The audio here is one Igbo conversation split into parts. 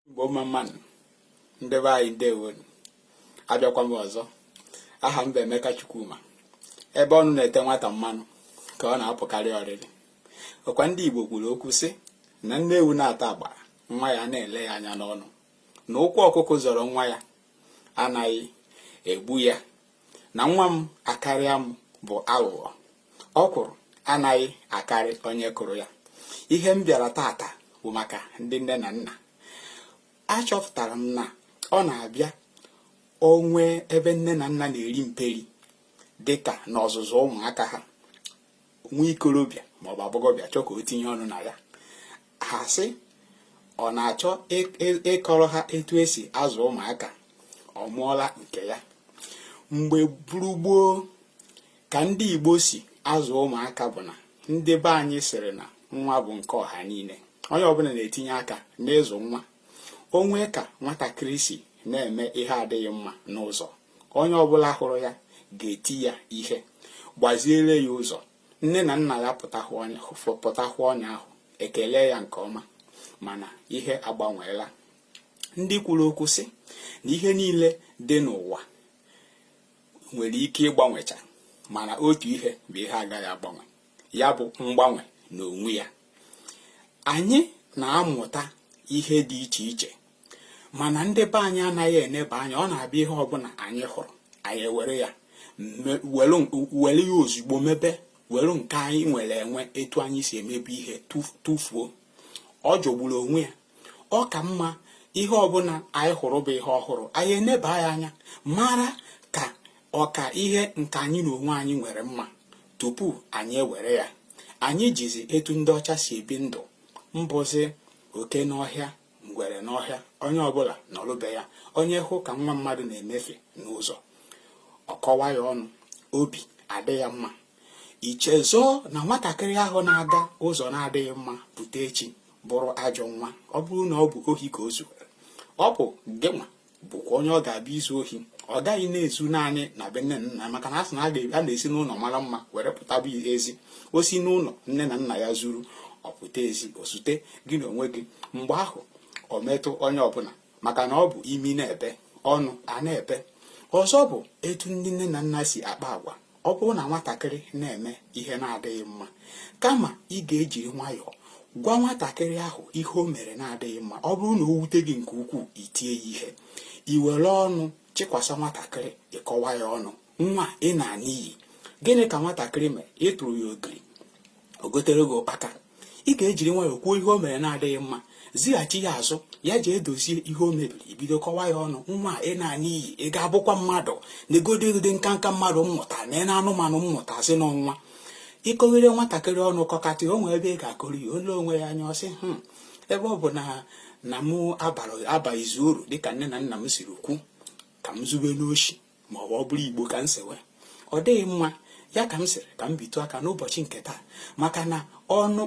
Igbo mmanụ ndị be anyị ndewo, abịakwa m ọzọ. Aha m bụ Emeka Chukwuma. Ebe ọnụ na-ete nwata mmanụ ka ọ na-apụkarị ọrịrị. Ọkwa ndị Igbo kwuru okwu sị na nne ewu na-ata agbara nwa ya na-ele ya anya n'ọnụ, na ụkwụ ọkụkụ zọrọ nwa ya anaghị egbu ya, na nwa m akarịa m bụ aghụghọ, ọkwụrụ anaghị akarị onye kụrụ ya. Ihe m bịara tata bụ maka ndị nne na nna. Achọpụtara m na ọ na-abịa onwe ebe nne na nna na-eri mperi dịka n'ọzụzụ ụmụaka ha, nwa ikorobịa maọbụ agbọghọbịa chọọ ka o tinye ọnụ na ya. Ha sị ọ na-achọ ịkọrọ ha etu esi azụ ụmụaka, ọ mụọla nke ya. Mgbe buru gboo ka ndị Igbo si azụ ụmụaka bụ na ndị be anyị sịrị na nwa bụ nke ọha niile, onye ọbụla na-etinye aka n'ịzụ nwa. Onwe ka nwatakịrị si na-eme ihe adịghị mma n'ụzọ, onye ọbụla hụrụ ya ga-eti ya ihe, gbaziere ya ụzọ. Nne na nna ya pụtahụ ọnya ahụ, ekele ya nke ọma, mana ihe agbanweela. Ndị kwuru okwu sị na ihe niile dị n'ụwa nwere ike ịgbanwecha, mana otu ihe bụ ihe agaghị agbanwe, ya bụ mgbanwe n'onwe ya. Anyị na-amụta ihe dị iche iche, mana ndị be anyị anaghị eneba anya. Ọ na-abịa ihe ọbụla anyị hụrụ, anyị ewere ya ozugbo mebe, were nke anyị nwere enwe etu anyị si emebu ihe tụfuo. Ọ jọgburu onwe ya. Ọ ka mma ihe ọbụla anyị hụrụ bụ ihe ọhụrụ, anyị eneba ya anya mara ka ọka ihe nke anyị na onwe anyị nwere mma tupu anyị ewere ya. Anyị jizi etu ndị ọcha si ebi ndụ, mbụzi oke n'ọhịa, ngwere n'ọhịa, onye ọbụla nọrụbe ya. Onye hụ ka nwa mmadụ na-emefe n'ụzọ, ọkọwa ya ọnụ, obi adị ya mma. Ichezọọ na nwatakịrị ahụ na-aga ụzọ na-adịghị mma pụta echi bụrụ ajọ nwa. Ọ bụrụ na ọ bụ ohi ka o zuwere, ọ bụ gịnwa bụkwa onye ọ ga-abịa izu ohi. Ọ gaghị na-ezu naanị na be nne na nna, maka na asị na a na-esi n'ụlọ mara mma were pụtabụ ezi. O si n'ụlọ nne na nna ya zuru, ọ pụta ezi, o zute gị na onwe gị. Mgbe ahụ ọ metụ onye ọbụla, maka na ọ bụ imi na-ebe, ọnụ a na-ebe. Ọzọ bụ etu ndị nne na nna si akpa agwa. Ọ bụrụ na nwatakịrị na-eme ihe na-adịghị mma, kama ị ga-ejiri nwayọọ gwa nwatakịrị ahụ ihe o mere na-adịghị mma. Ọ bụrụ na o wute gị nke ukwuu, itie ya ihe, i were ọnụ chịkwasa nwatakịrị, ịkọwa ya ọnụ, nwa ị na-ana iyi. Gịnị ka nwatakịrị mere? Ịtụrụ ya ogiri, o gotere gị ụkpaka. Ị ga-ejiri nwayọọ kwuo ihe o mere na-adịghị mma, zighachi ya azụ, ya ji edozie ihe o mebiri, ibido kọwa ya ọnụ. Nwa ị na-ana iyi, ị ga-abụkwa mmadụ, na-egodegode nka mmadụ mmụta na na anụmanụ mmụta si n'ọnwa. Ịkọghere nwatakịrị ọnụ kọkatị, o nwee ebe ị ga-akọrọ ya, ole onwe ya anya, ọsị ebe ọ bụ na mụ abaghịzi uru dịka nne na nna m siri kwu, ka m zube n'oshi, maọbụ ọ bụrụ Igbo ka m sewe. Ọ dịghị mma. Ya ka m sịrị ka m bitu aka n'ụbọchị nke taa, maka na ọnụ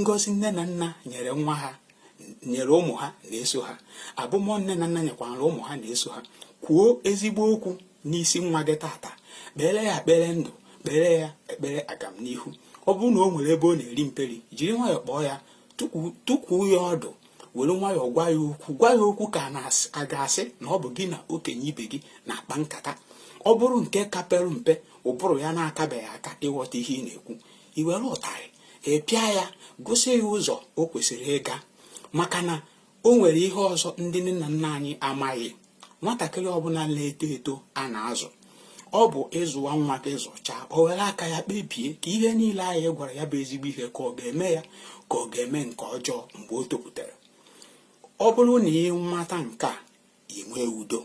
ngozi nne na nna nyere nwa ha, nyere ụmụ ha na-eso ha, abụmọ nne na nna nyekwara ụmụ ha na-eso ha. Kwuo ezigbo okwu n'isi nwa gị tata, kpere ya ekpere ndụ, kpere ya ekpere agamnihu. Ọ bụrụ na o nwere ebe ọ na-eri mperi, jiri nwayọọ kpọọ ya, tụkwuo ya ọdụ, were nwayọọ gwa ya okwu ka a ga-asị na ọ bụ gị na okenye ibe gị na-akpa nkata. Ọ bụrụ nke kapere mpe, ụbụrụ ya na-akabeghị aka ịghọta ihe ị na-ekwu, i were ụtarị ịpịa ya, gosi ya ụzọ o kwesịrị ịga. Maka na o nwere ihe ọzọ ndị nne na nna anyị amaghị. Nwatakịrị ọbụla na-eto eto a na-azụ, ọ bụ ịzụwa nwa ka ịzụchaa, o were aka ya kpebie ka ihe niile anyị gwara ya bụ ezigbo ihe, ka ọ ga-eme ya ka ọ ga-eme nke ọjọọ mgbe o topụtara. Ọ bụrụ na ị mata nke a, ị nwee udo.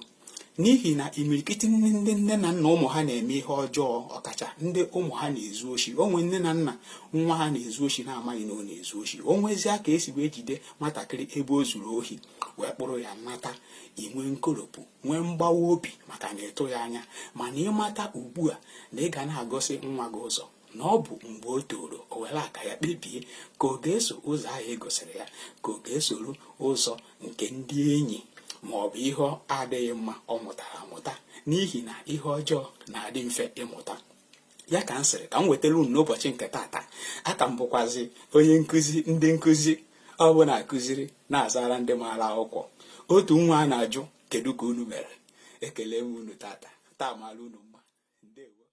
N'ihi na imirikiti ndị nne na nna ụmụ ha na-eme ihe ọjọọ, ọkacha ndị ụmụ ha na-ezu oshi. Onwe nne na nna nwa ha na-ezu oshi na-amaghị na ọ na-ezu oshi. O nwezie ka esi wee jide nwatakịrị ebe o zuru ohi, wee kpụrụ ya nata, inwe nkoropụ, nwee mgbawa obi maka na ịtụ ya anya. Mana ịmata ugbu a na ị ga na-agosi nwa gị ụzọ, na ọ bụ mgbe o toro, o were aka ya kpebie ka ọ ga-eso ụzọ ahụ e gosiri ya, ka ọ ga-esoro ụzọ nke ndị enyi ma ọ bụ ihe adịghị mma ọ mụtara amụta. N'ihi na ihe ọjọọ na-adị mfe ịmụta. Ya ka m sịrị ka m wetara unu n'ụbọchị nke tata. Aka m bụkwazi onye nkụzi ndị nkụzi ọ bụ na-akụziri na-azara ndị maara akwụkwọ. Otu nwa a na-ajụ kedu ka unu mere. Ekele m unu taa mara unu mma. Ndewo.